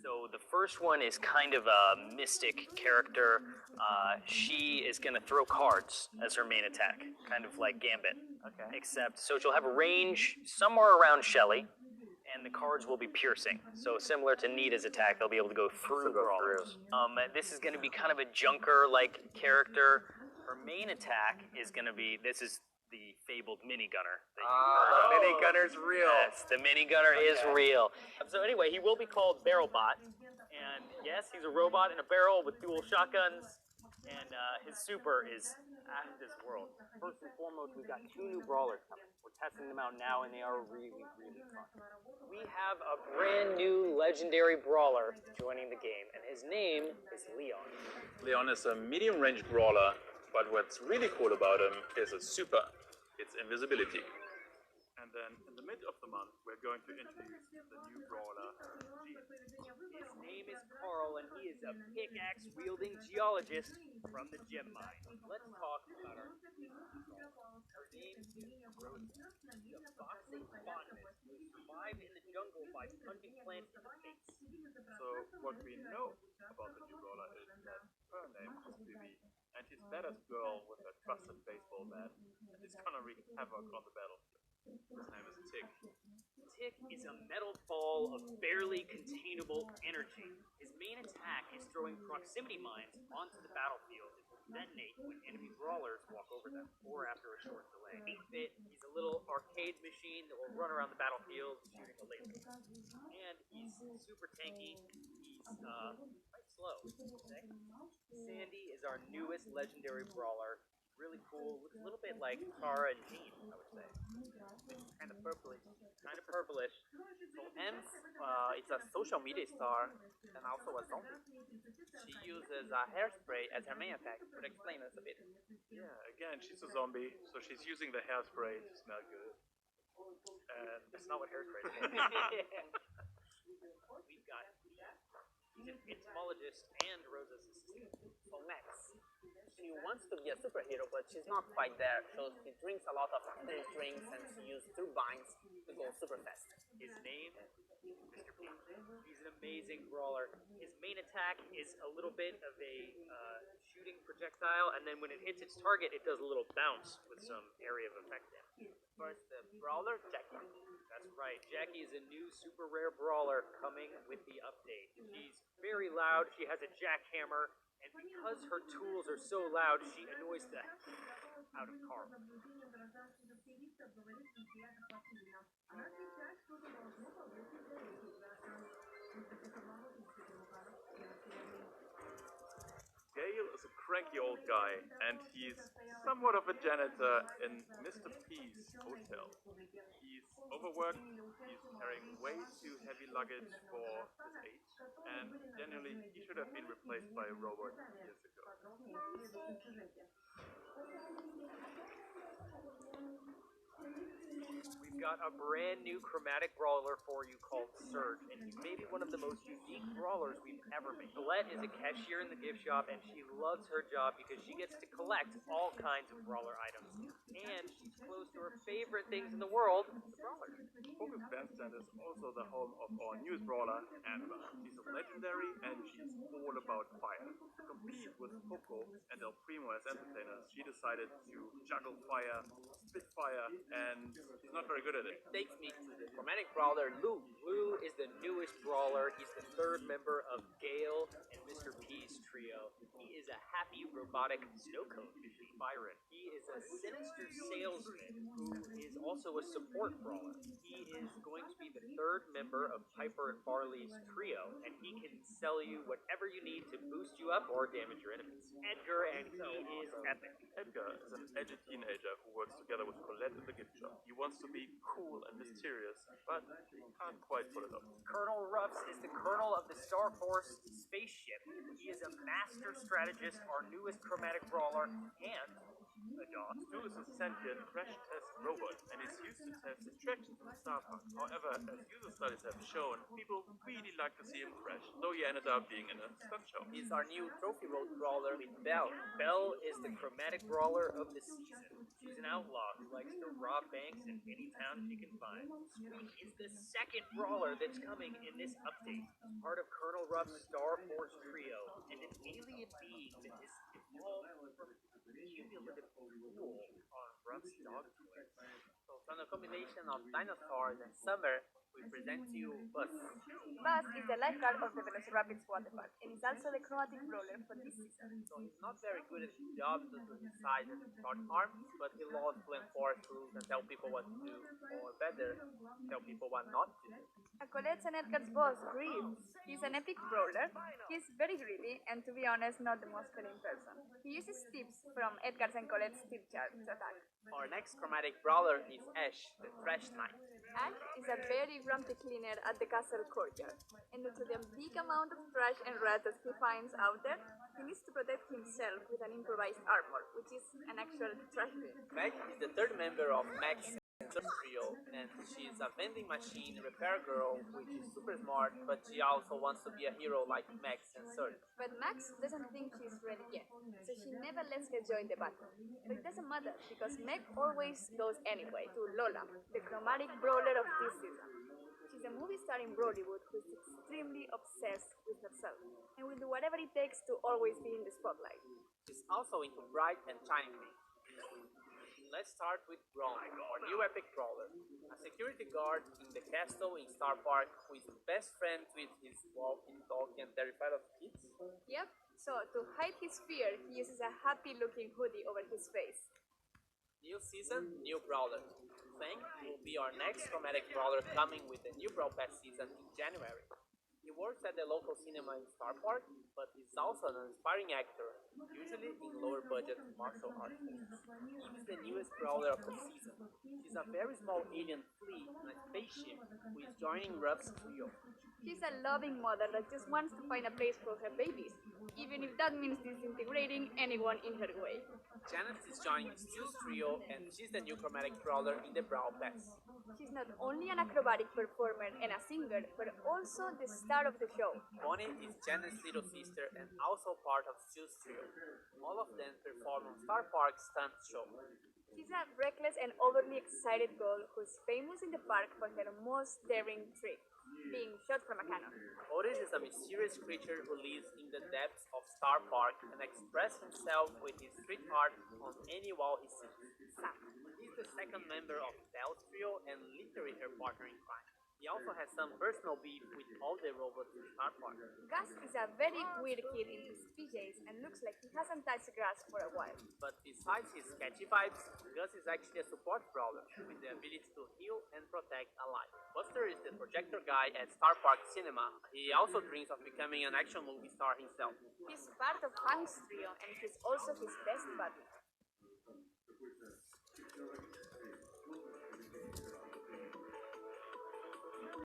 So the first one is kind of a mystic character. She is going to throw cards as her main attack, kind of like Gambit. Okay. Except, so she'll have a range somewhere around Shelly, and the cards will be piercing. So similar to Nita's attack, they'll be able to go through brawlers. This is going to be kind of a junker-like character. Her main attack is going to be, this is the fabled minigunner. The minigunner's real. Yes, the minigunner is real. So anyway, he will be called Barrelbot. And yes, he's a robot in a barrel with dual shotguns. And his super is out of this world. First and foremost, we've got 2 new brawlers coming. We're testing them out now, and they are really, really fun. We have a brand new legendary brawler joining the game, and his name is Leon. Leon is a medium-range brawler, but what's really cool about him is a super. It's invisibility. And then in the mid of the month, we're going to introduce the new brawler, Gene. His name is Carl, and he is a pickaxe-wielding geologist from the gem mine. Let's talk about our Her name is Rosa, the boxing botanist who survived in the jungle by punching plants in the face. So what we know about the new brawler is that her name is Bibi, and she's badass girl with a trusted baseball bat, and she's gonna wreak havoc on the battlefield. His name is Tick. Tick is a metal ball of barely containable energy. His main attack is throwing proximity mines onto the battlefield that will detonate when enemy brawlers walk over them, or after a short delay. 8-bit, he's a little arcade machine that will run around the battlefield shooting a laser. And he's super tanky. He's quite slow, say. Sandy is our newest legendary brawler. Really cool. Looks a little bit like Tara and Jean, I would say. Kind of purplish. Kind of purplish. So Ems is a social media star and also a zombie. She uses hairspray as her main attack. Could explain us a bit. Yeah, again, she's a zombie, so she's using the hairspray to smell good. And That's not what hairspray is. We've got he's an entomologist and Rosa's assistant. So Max, she wants to be a superhero, but she's not quite there. So she drinks a lot of energy drinks and she uses turbines to go super fast. His name, Mr. P. He's an amazing brawler. His main attack is a little bit of a shooting projectile, and then when it hits its target, it does a little bounce with some area of effect damage. First, the brawler, Jackie. That's right. Jackie is a new super rare brawler coming with the update. She's very loud. She has a jackhammer, and because her tools are so loud, she annoys the out of Carl. Gale is a cranky old guy, and he's somewhat of a janitor in Mr. P's hotel. He's overworked, he's carrying way too heavy luggage for his age, and generally he should have been replaced by a robot years ago. We've got a brand new chromatic brawler for you called Surge, and he may be one of the most unique brawlers we've ever made. Colette is a cashier in the gift shop, and she loves her job because she gets to collect all kinds of brawler items. And she's close to her favorite things in the world, the brawlers. Focus Bandstand is also the home of our newest brawler, Amber. She's a legendary, and she's all about fire. To compete with Poco and El Primo as entertainers, she decided to juggle fire, spit fire, and she's not very good at it. Takes me to the chromatic brawler, Lou. Lou is the newest brawler. He's the third member of Gale and Mr. P's trio. He is a happy robotic snow cone fishing Byron. He is a sinister salesman who is also a support brawler. He is going to be the third member of Piper and Barley's trio, and he can sell you whatever you need to boost you up or damage your enemies. Edgar, and he is epic. Edgar is an edgy teenager who works together with Colette in the gift shop. He wants to be cool and mysterious, but he can't quite pull it off. Colonel Ruffs is the colonel of the Star Force spaceship. He is a master strategist, our newest chromatic brawler, and Stu is a sentient crash test robot and is used to test attractions in the Star Park. However, as user studies have shown, people really like to see him crash, though he ended up being in a stunt show. He's our new trophy road brawler with Belle. Belle is the chromatic brawler of the season. She's an outlaw who likes to rob banks in any town she can find. Squeak is the second brawler that's coming in this update. Part of Colonel Ruff's Star Force trio, and an alien being that is evolved from cumulative pool on Ruff's dog toys. So from a combination of dinosaurs and summer, we present to you Buzz. Buzz is the lifeguard of the Velociraptors water park and is also the chromatic brawler for this season. So he's not very good at his job due to his size and short arms, but he loves to enforce rules and tell people what to do, or better, tell people what not to do. Colette's and Edgar's boss, Greaves. He's an epic brawler. He's very greedy and, to be honest, not the most cunning person. He uses tips from Edgar's and Colette's tip jar to attack. Our next chromatic brawler is Ash, the Trash Knight. Ash is a very grumpy cleaner at the castle courtyard, and due to the big amount of trash and rats that he finds out there, he needs to protect himself with an improvised armor, which is an actual trash bin. Meg is the third member of Meg's trio, and she's a vending machine repair girl, which is super smart, but she also wants to be a hero like Max and Surge. But Max doesn't think she's ready yet, so she never lets her join the battle. But it doesn't matter, because Meg always goes anyway to Lola, the chromatic brawler of this season. She's a movie star in Bollywood who's extremely obsessed with herself, and will do whatever it takes to always be in the spotlight. She's also into bright and shiny things. Let's start with Brawler, our new epic brawler. A security guard in the castle in Star Park who is best friends with his walking, talking, and terrified of kids. Yep, so to hide his fear, he uses a happy-looking hoodie over his face. New season, new brawler. Fang will be our next chromatic brawler coming with the new Brawl Pass season in January. He works at the local cinema in Star Park, but he's also an inspiring actor, usually in lower budget martial arts films. Eve is the newest brawler of the season. She's a very small alien flea in a spaceship who is joining Ruff's trio. She's a loving mother that just wants to find a place for her babies, even if that means disintegrating anyone in her way. Janet is joining Stu's trio, and she's the new chromatic brawler in the Brawl Pass. She's not only an acrobatic performer and a singer, but also the star of the show. Bonnie is Janet's little sister and also part of Stu's trio. All of them perform on Star Park's stunt show. She's a reckless and overly excited girl who's famous in the park for her most daring trick, being shot from a cannon. Otis is a mysterious creature who lives in the depths of Star Park and expresses himself with his street art on any wall he sees. Sam. He's the second member of Belle's trio and literally her partner in crime. He also has some personal beef with all the robots in Star Park. Gus is a very weird kid in his PJs and looks like he hasn't touched grass for a while. But besides his sketchy vibes, Gus is actually a support brawler with the ability to heal and protect a life. Buster is the projector guy at Star Park Cinema. He also dreams of becoming an action movie star himself. He's part of Hank's trio and he's also his best buddy.